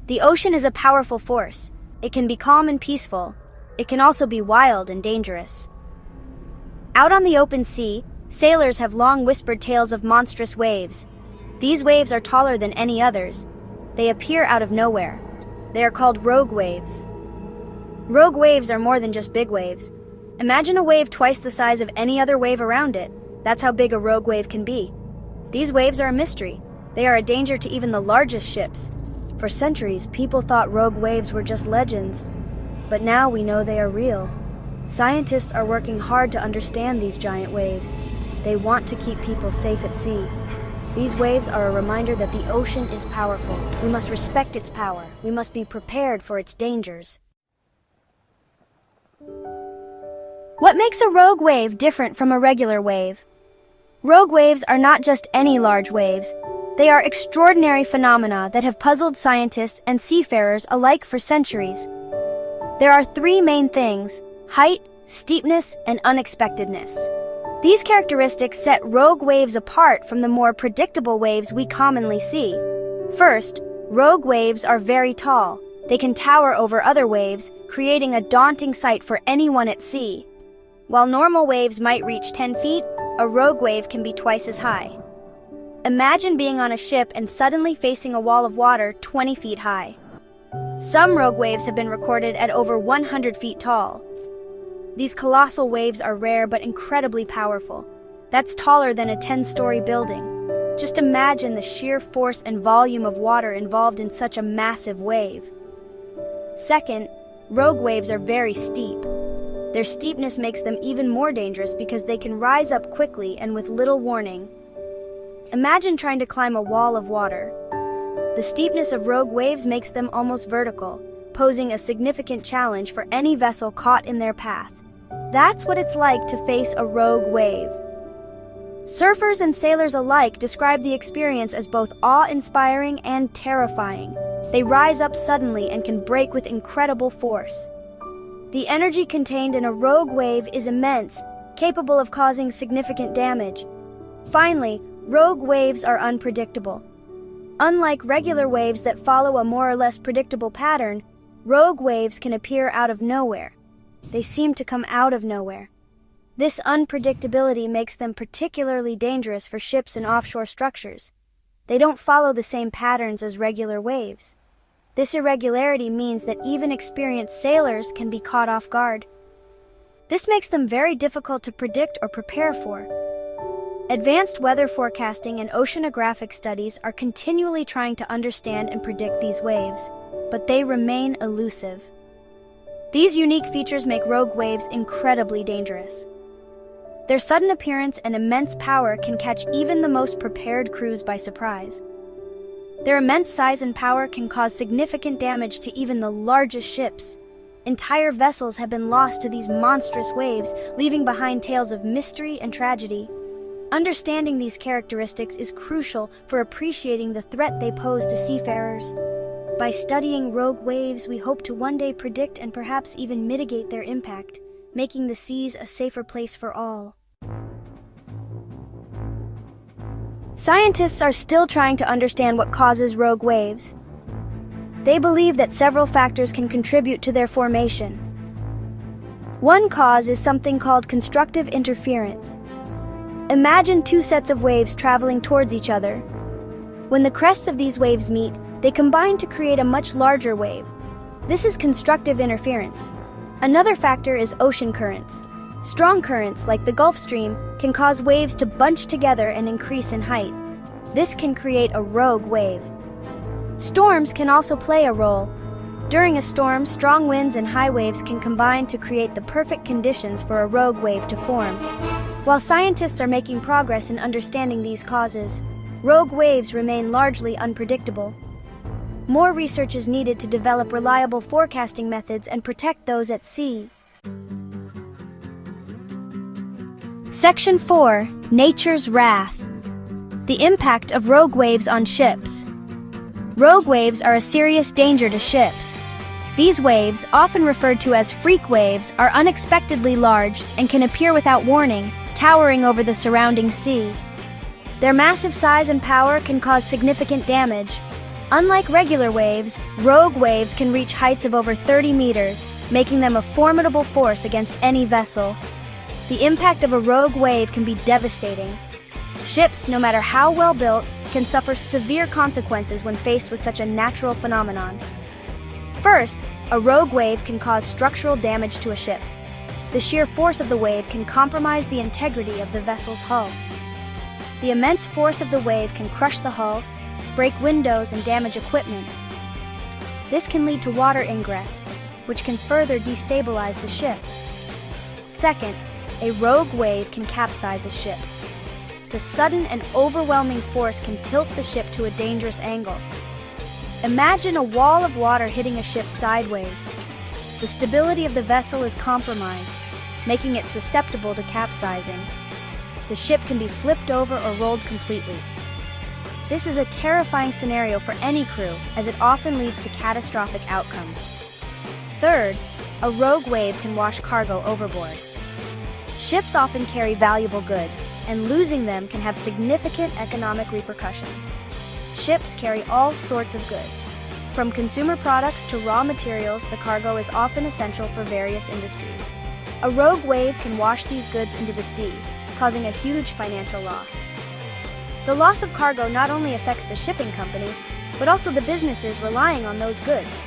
The ocean is a powerful force. It can be calm and peaceful. It can also be wild and dangerous. Out on the open sea, sailors have long whispered tales of monstrous waves. These waves are taller than any others. They appear out of nowhere. They are called rogue waves. Rogue waves are more than just big waves. Imagine a wave twice the size of any other wave around it. That's how big a rogue wave can be. These waves are a mystery. They are a danger to even the largest ships. For centuries, people thought rogue waves were just legends. But now we know they are real. Scientists are working hard to understand these giant waves. They want to keep people safe at sea. These waves are a reminder that the ocean is powerful. We must respect its power. We must be prepared for its dangers. What makes a rogue wave different from a regular wave? Rogue waves are not just any large waves. They are extraordinary phenomena that have puzzled scientists and seafarers alike for centuries. There are three main things: height, steepness, and unexpectedness. These characteristics set rogue waves apart from the more predictable waves we commonly see. First, rogue waves are very tall. They can tower over other waves, creating a daunting sight for anyone at sea. While normal waves might reach 10 feet, a rogue wave can be twice as high. Imagine being on a ship and suddenly facing a wall of water 20 feet high. Some rogue waves have been recorded at over 100 feet tall. These colossal waves are rare but incredibly powerful. That's taller than a 10-story building. Just imagine the sheer force and volume of water involved in such a massive wave. Second, rogue waves are very steep. Their steepness makes them even more dangerous because they can rise up quickly and with little warning. Imagine trying to climb a wall of water. The steepness of rogue waves makes them almost vertical, posing a significant challenge for any vessel caught in their path. That's what it's like to face a rogue wave. Surfers and sailors alike describe the experience as both awe-inspiring and terrifying. They rise up suddenly and can break with incredible force. The energy contained in a rogue wave is immense, capable of causing significant damage. Finally, rogue waves are unpredictable. Unlike regular waves that follow a more or less predictable pattern, rogue waves can appear out of nowhere. They seem to come out of nowhere. This unpredictability makes them particularly dangerous for ships and offshore structures. They don't follow the same patterns as regular waves. This irregularity means that even experienced sailors can be caught off guard. This makes them very difficult to predict or prepare for. Advanced weather forecasting and oceanographic studies are continually trying to understand and predict these waves, but they remain elusive. These unique features make rogue waves incredibly dangerous. Their sudden appearance and immense power can catch even the most prepared crews by surprise. Their immense size and power can cause significant damage to even the largest ships. Entire vessels have been lost to these monstrous waves, leaving behind tales of mystery and tragedy. Understanding these characteristics is crucial for appreciating the threat they pose to seafarers. By studying rogue waves, we hope to one day predict and perhaps even mitigate their impact, making the seas a safer place for all. Scientists are still trying to understand what causes rogue waves. They believe that several factors can contribute to their formation. One cause is something called constructive interference. Imagine two sets of waves traveling towards each other. When the crests of these waves meet, they combine to create a much larger wave. This is constructive interference. Another factor is ocean currents. Strong currents, like the Gulf Stream, can cause waves to bunch together and increase in height. This can create a rogue wave. Storms can also play a role. During a storm, strong winds and high waves can combine to create the perfect conditions for a rogue wave to form. While scientists are making progress in understanding these causes, rogue waves remain largely unpredictable. More research is needed to develop reliable forecasting methods and protect those at sea. Section 4. Nature's Wrath. The impact of rogue waves on ships. Rogue waves are a serious danger to ships. These waves, often referred to as freak waves, are unexpectedly large and can appear without warning, towering over the surrounding sea. Their massive size and power can cause significant damage. Unlike regular waves, rogue waves can reach heights of over 30 meters, making them a formidable force against any vessel. The impact of a rogue wave can be devastating. Ships, no matter how well built, can suffer severe consequences when faced with such a natural phenomenon. First, a rogue wave can cause structural damage to a ship. The sheer force of the wave can compromise the integrity of the vessel's hull. The immense force of the wave can crush the hull, break windows, and damage equipment. This can lead to water ingress, which can further destabilize the ship. Second, a rogue wave can capsize a ship. The sudden and overwhelming force can tilt the ship to a dangerous angle. Imagine a wall of water hitting a ship sideways. The stability of the vessel is compromised, making it susceptible to capsizing. The ship can be flipped over or rolled completely. This is a terrifying scenario for any crew, as it often leads to catastrophic outcomes. Third, a rogue wave can wash cargo overboard. Ships often carry valuable goods, and losing them can have significant economic repercussions. Ships carry all sorts of goods. From consumer products to raw materials, the cargo is often essential for various industries. A rogue wave can wash these goods into the sea, causing a huge financial loss. The loss of cargo not only affects the shipping company, but also the businesses relying on those goods.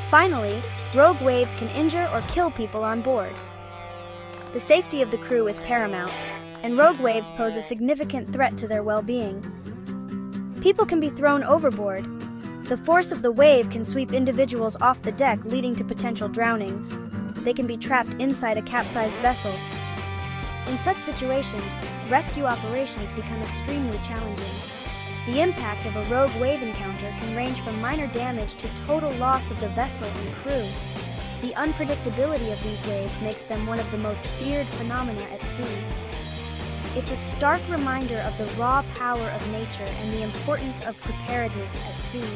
Finally, rogue waves can injure or kill people on board. The safety of the crew is paramount, and rogue waves pose a significant threat to their well-being. People can be thrown overboard. The force of the wave can sweep individuals off the deck, leading to potential drownings. They can be trapped inside a capsized vessel. In such situations, rescue operations become extremely challenging. The impact of a rogue wave encounter can range from minor damage to total loss of the vessel and crew. The unpredictability of these waves makes them one of the most feared phenomena at sea. It's a stark reminder of the raw power of nature and the importance of preparedness at sea.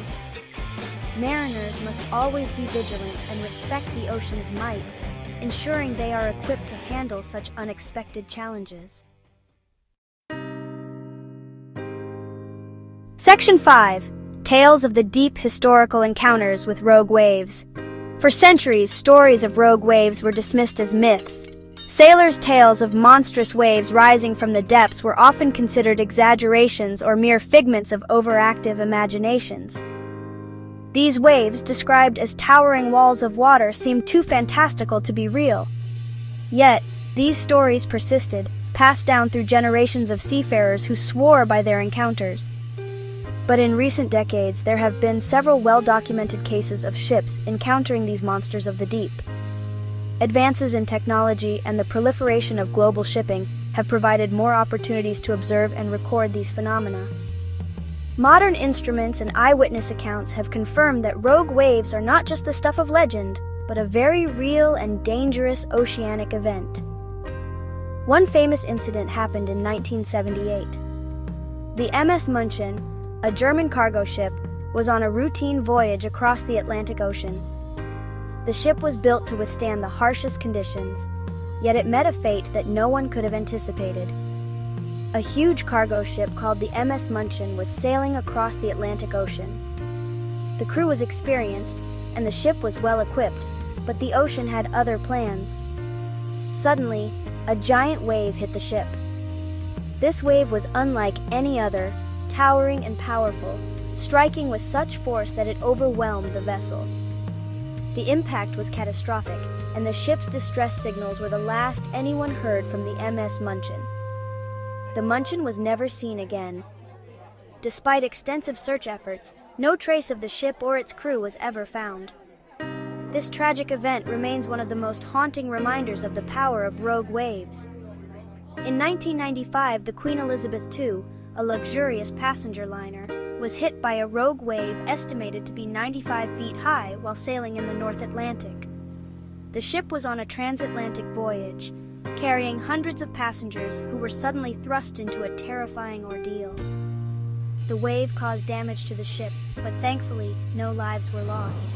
Mariners must always be vigilant and respect the ocean's might, ensuring they are equipped to handle such unexpected challenges. Section 5. Tales of the Deep Historical Encounters with Rogue Waves. For centuries, stories of rogue waves were dismissed as myths. Sailors' tales of monstrous waves rising from the depths were often considered exaggerations or mere figments of overactive imaginations. These waves, described as towering walls of water, seemed too fantastical to be real. Yet, these stories persisted, passed down through generations of seafarers who swore by their encounters. But in recent decades, there have been several well-documented cases of ships encountering these monsters of the deep. Advances in technology and the proliferation of global shipping have provided more opportunities to observe and record these phenomena. Modern instruments and eyewitness accounts have confirmed that rogue waves are not just the stuff of legend, but a very real and dangerous oceanic event. One famous incident happened in 1978. The MS München, a German cargo ship, was on a routine voyage across the Atlantic Ocean. The ship was built to withstand the harshest conditions, yet it met a fate that no one could have anticipated. A huge cargo ship called the MS München was sailing across the Atlantic Ocean. The crew was experienced, and the ship was well equipped, but the ocean had other plans. Suddenly, a giant wave hit the ship. This wave was unlike any other, towering and powerful, striking with such force that it overwhelmed the vessel. The impact was catastrophic, and the ship's distress signals were the last anyone heard from the MS München. The München was never seen again. Despite extensive search efforts, no trace of the ship or its crew was ever found. This tragic event remains one of the most haunting reminders of the power of rogue waves. In 1995, the Queen Elizabeth II, a luxurious passenger liner, was hit by a rogue wave estimated to be 95 feet high while sailing in the North Atlantic. The ship was on a transatlantic voyage, carrying hundreds of passengers who were suddenly thrust into a terrifying ordeal. The wave caused damage to the ship, but thankfully, no lives were lost.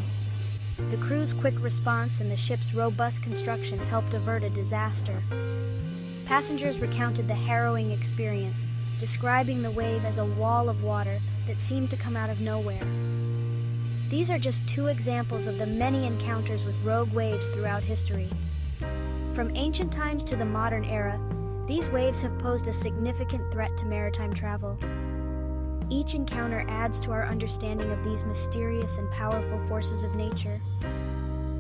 The crew's quick response and the ship's robust construction helped avert a disaster. Passengers recounted the harrowing experience, describing the wave as a wall of water that seemed to come out of nowhere. These are just two examples of the many encounters with rogue waves throughout history. From ancient times to the modern era, these waves have posed a significant threat to maritime travel. Each encounter adds to our understanding of these mysterious and powerful forces of nature.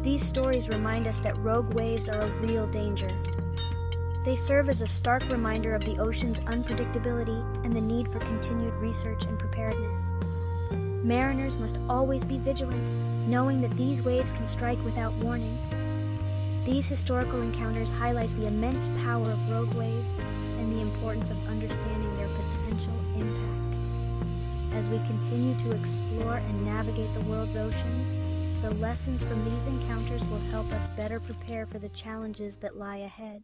These stories remind us that rogue waves are a real danger. They serve as a stark reminder of the ocean's unpredictability and the need for continued research and preparedness. Mariners must always be vigilant, knowing that these waves can strike without warning. These historical encounters highlight the immense power of rogue waves and the importance of understanding their potential impact. As we continue to explore and navigate the world's oceans, the lessons from these encounters will help us better prepare for the challenges that lie ahead.